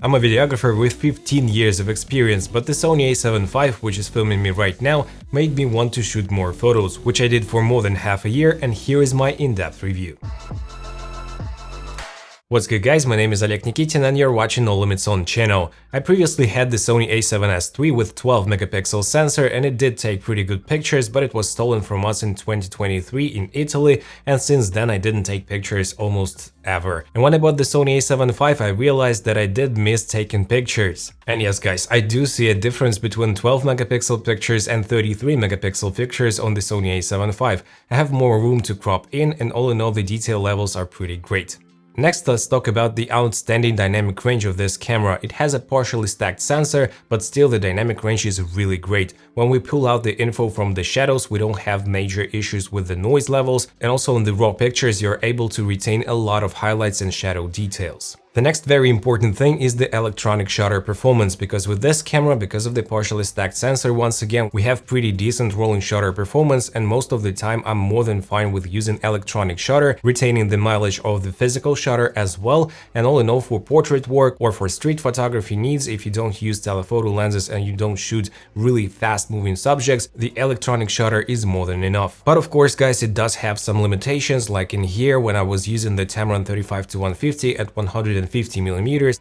I'm a videographer with 15 years of experience, but the Sony A7V, which is filming me right now, made me want to shoot more photos, which I did for more than half a year, and here is my in-depth review. What's good guys, my name is Oleg Nikitin and you're watching No Limits On channel. I previously had the Sony A7V with 12 megapixel sensor and it did take pretty good pictures, but it was stolen from us in 2023 in Italy, and since then I didn't take pictures almost ever. And when I bought the Sony A7V I realized that I did miss taking pictures. And yes guys, I do see a difference between 12 megapixel pictures and 33 megapixel pictures on the Sony A7V. I have more room to crop in and all in all the detail levels are pretty great. Next, let's talk about the outstanding dynamic range of this camera. It has a partially stacked sensor, but still the dynamic range is really great. When we pull out the info from the shadows, we don't have major issues with the noise levels, and also in the raw pictures you're able to retain a lot of highlights and shadow details. The next very important thing is the electronic shutter performance, because with this camera, because of the partially stacked sensor, once again, we have pretty decent rolling shutter performance, and most of the time I'm more than fine with using electronic shutter, retaining the mileage of the physical shutter as well, and all in all for portrait work or for street photography needs, if you don't use telephoto lenses and you don't shoot really fast moving subjects, the electronic shutter is more than enough. But of course guys, it does have some limitations, like in here when I was using the Tamron 35-150 at 150mm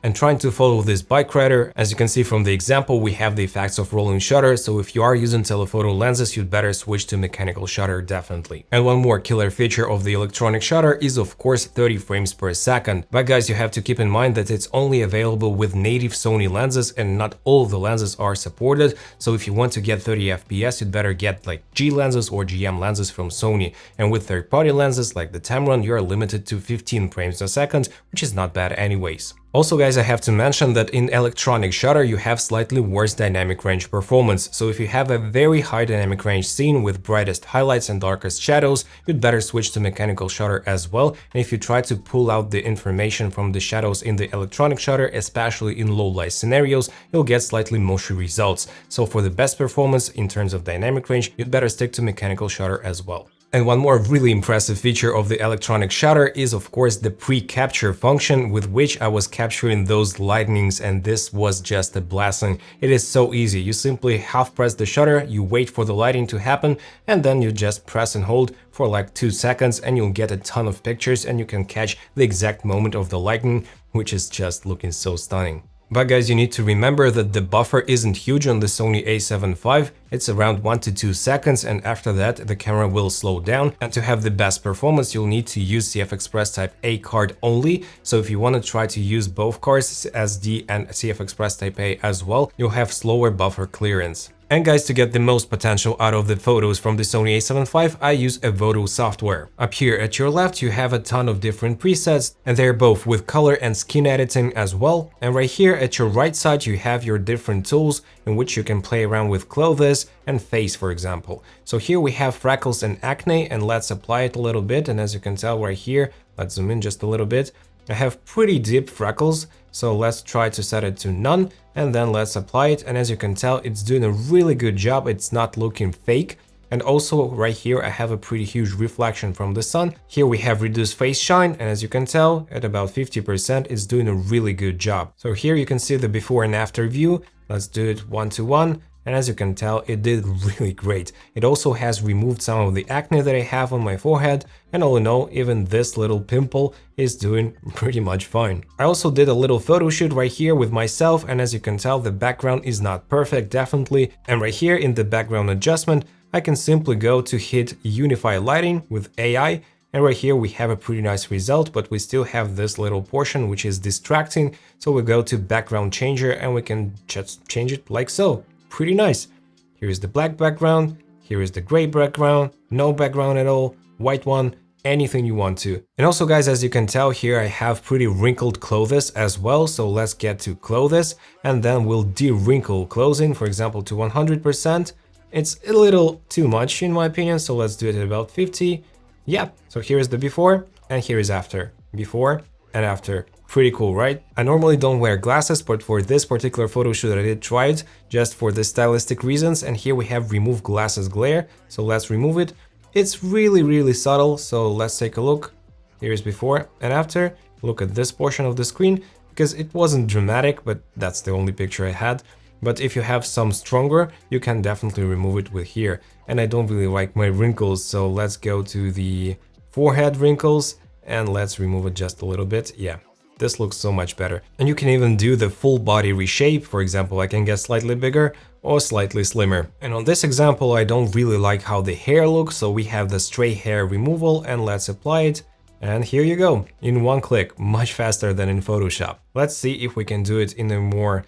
and trying to follow this bike rider. As you can see from the example, we have the effects of rolling shutter, so if you are using telephoto lenses, you'd better switch to mechanical shutter definitely. And one more killer feature of the electronic shutter is of course 30 frames per second. But guys, you have to keep in mind that it's only available with native Sony lenses and not all of the lenses are supported, so if you want to get 30 FPS, you'd better get like G lenses or GM lenses from Sony. And with third-party lenses like the Tamron, you are limited to 15 frames a second, which is not bad anyways. Also guys, I have to mention that in electronic shutter you have slightly worse dynamic range performance, so if you have a very high dynamic range scene with brightest highlights and darkest shadows, you'd better switch to mechanical shutter as well, and if you try to pull out the information from the shadows in the electronic shutter, especially in low light scenarios, you'll get slightly mushy results. So for the best performance in terms of dynamic range, you'd better stick to mechanical shutter as well. And one more really impressive feature of the electronic shutter is of course the pre-capture function, with which I was capturing those lightnings, and this was just a blessing. It is so easy. You simply half press the shutter, you wait for the lighting to happen, and then you just press and hold for like 2 seconds and you'll get a ton of pictures and you can catch the exact moment of the lightning, which is just looking so stunning. But guys, you need to remember that the buffer isn't huge on the Sony A7V, it's around 1 to 2 seconds, and after that the camera will slow down, and to have the best performance you'll need to use CF Express Type A card only, so if you want to try to use both cards, SD and CF Express Type A as well, you'll have slower buffer clearance. And guys, to get the most potential out of the photos from the Sony A7V, I use Evoto software. Up here at your left you have a ton of different presets, and they're both with color and skin editing as well. And right here at your right side you have your different tools in which you can play around with clothes and face, for example. So here we have freckles and acne, and let's apply it a little bit, and as you can tell right here, let's zoom in just a little bit, I have pretty deep freckles, so let's try to set it to none, and then let's apply it, and as you can tell it's doing a really good job, it's not looking fake. And also right here I have a pretty huge reflection from the sun. Here we have reduced face shine, and as you can tell at about 50% it's doing a really good job. So here you can see the before and after view. Let's do it 1-to-1. And as you can tell, it did really great. It also has removed some of the acne that I have on my forehead, and all in all, even this little pimple is doing pretty much fine. I also did a little photo shoot right here with myself, and as you can tell, the background is not perfect, definitely. And right here in the background adjustment, I can simply go to hit Unify Lighting with AI, and right here we have a pretty nice result, but we still have this little portion which is distracting, so we go to Background Changer and we can just change it like so. Pretty nice. Here is the black background, here is the gray background, no background at all, white one, anything you want to. And also guys, as you can tell here I have pretty wrinkled clothes as well, so let's get to clothes and then we'll de-wrinkle clothing, for example to 100%. It's a little too much in my opinion, so let's do it at about 50. Yep, so here is the before and here is after. Before and after. Pretty cool, right? I normally don't wear glasses, but for this particular photo shoot I did try it just for the stylistic reasons, and here we have remove glasses glare, so let's remove it. It's really subtle, so let's take a look. Here is before and after. Look at this portion of the screen. because it wasn't dramatic, but that's the only picture I had. But if you have some stronger, you can definitely remove it with here. And I don't really like my wrinkles, so let's go to the forehead wrinkles and let's remove it just a little bit. Yeah, this looks so much better. And you can even do the full body reshape. For example, I can get slightly bigger or slightly slimmer. And on this example, I don't really like how the hair looks, so we have the stray hair removal and let's apply it. And here you go, in one click, much faster than in Photoshop. Let's see if we can do it in a more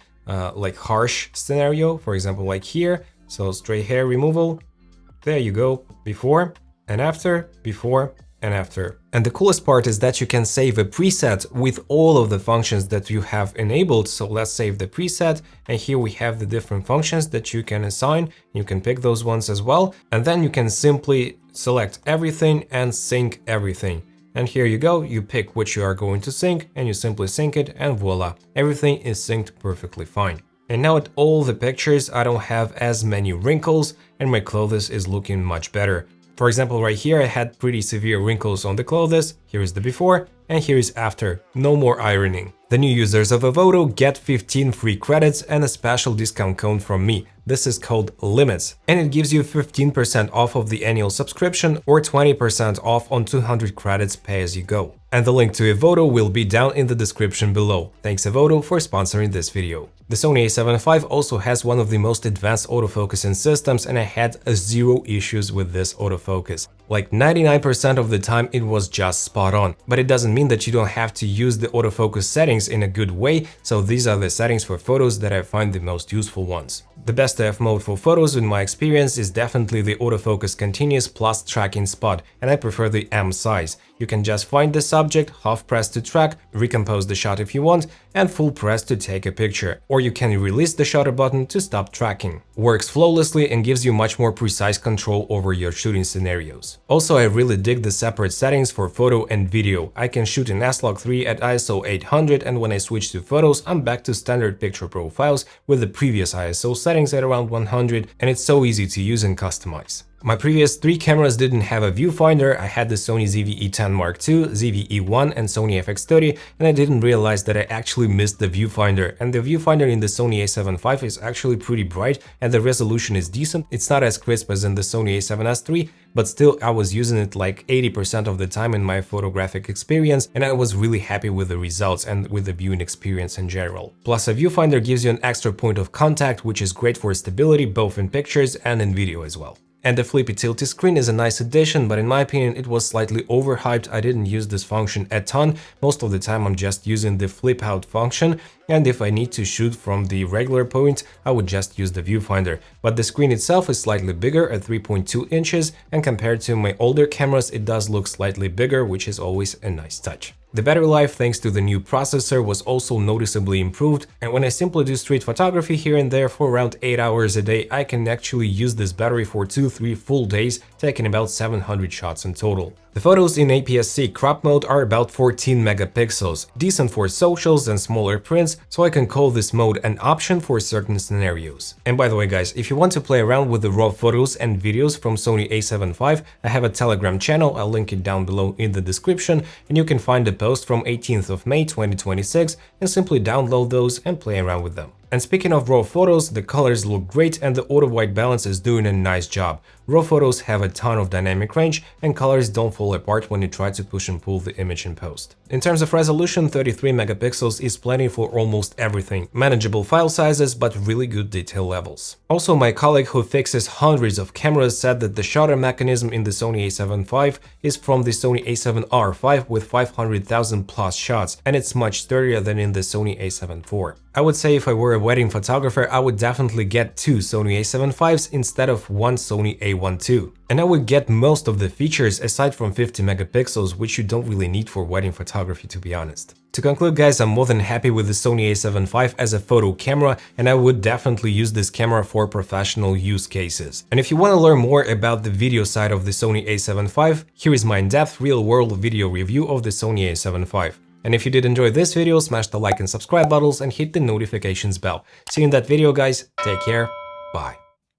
like harsh scenario, for example, like here. So stray hair removal, there you go, before and after, before and after. And the coolest part is that you can save a preset with all of the functions that you have enabled. So let's save the preset, and here we have the different functions that you can assign. You can pick those ones as well, and then you can simply select everything and sync everything. And here you go, you pick which you are going to sync and you simply sync it, and voila, everything is synced perfectly fine. And now at all the pictures, I don't have as many wrinkles and my clothes is looking much better. For example, right here I had pretty severe wrinkles on the clothes. Here is the before and here is after, no more ironing. The new users of Evoto get 15 free credits and a special discount code from me. This is called Limits, and it gives you 15% off of the annual subscription or 20% off on 200 credits pay as you go. And the link to Evoto will be down in the description below. Thanks Evoto for sponsoring this video. The Sony A7V also has one of the most advanced autofocusing systems, and I had zero issues with this autofocus. Like 99% of the time it was just spot on. But it doesn't mean that you don't have to use the autofocus settings in a good way, so these are the settings for photos that I find the most useful ones. The best AF mode for photos in my experience is definitely the autofocus continuous plus tracking spot, and I prefer the M size. You can just find the subject, half press to track, recompose the shot if you want, and full press to take a picture. Or you can release the shutter button to stop tracking. Works flawlessly and gives you much more precise control over your shooting scenarios. Also, I really dig the separate settings for photo and video. I can shoot in S-Log3 at ISO 800, and when I switch to photos, I'm back to standard picture profiles with the previous ISO settings at around 100, and it's so easy to use and customize. My previous 3 cameras didn't have a viewfinder. I had the Sony ZV-E10 Mark II, ZV-E1 and Sony FX30, and I didn't realize that I actually missed the viewfinder. And the viewfinder in the Sony A7V is actually pretty bright and the resolution is decent. It's not as crisp as in the Sony A7S III, but still I was using it like 80% of the time in my photographic experience, and I was really happy with the results and with the viewing experience in general. Plus, a viewfinder gives you an extra point of contact, which is great for stability both in pictures and in video as well. And the flippy tilty screen is a nice addition, but in my opinion it was slightly overhyped. I didn't use this function a ton. Most of the time I'm just using the flip out function, and if I need to shoot from the regular point, I would just use the viewfinder. But the screen itself is slightly bigger at 3.2 inches, and compared to my older cameras it does look slightly bigger, which is always a nice touch. The battery life, thanks to the new processor, was also noticeably improved, and when I simply do street photography here and there for around 8 hours a day, I can actually use this battery for 2-3 full days, taking about 700 shots in total. The photos in APS-C crop mode are about 14 megapixels, decent for socials and smaller prints, so I can call this mode an option for certain scenarios. And by the way guys, if you want to play around with the raw photos and videos from Sony A7V, I have a Telegram channel, I'll link it down below in the description, and you can find the post from 18th of May 2026 and simply download those and play around with them. And speaking of raw photos, the colors look great and the auto white balance is doing a nice job. Raw photos have a ton of dynamic range and colors don't fall apart when you try to push and pull the image in post. In terms of resolution, 33 megapixels is plenty for almost everything. Manageable file sizes, but really good detail levels. Also, my colleague who fixes hundreds of cameras said that the shutter mechanism in the Sony A7V is from the Sony A7R5 with 500,000 plus shots, and it's much sturdier than in the Sony A7 IV. I would say if I were a wedding photographer, I would definitely get 2 Sony A7Vs instead of one Sony A1ii. And I would get most of the features aside from 50 megapixels, which you don't really need for wedding photography, to be honest. To conclude guys, I'm more than happy with the Sony A7V as a photo camera, and I would definitely use this camera for professional use cases. And if you want to learn more about the video side of the Sony A7V, here is my in-depth real-world video review of the Sony A7V. And if you did enjoy this video, smash the like and subscribe buttons and hit the notifications bell. See you in that video guys, take care, bye.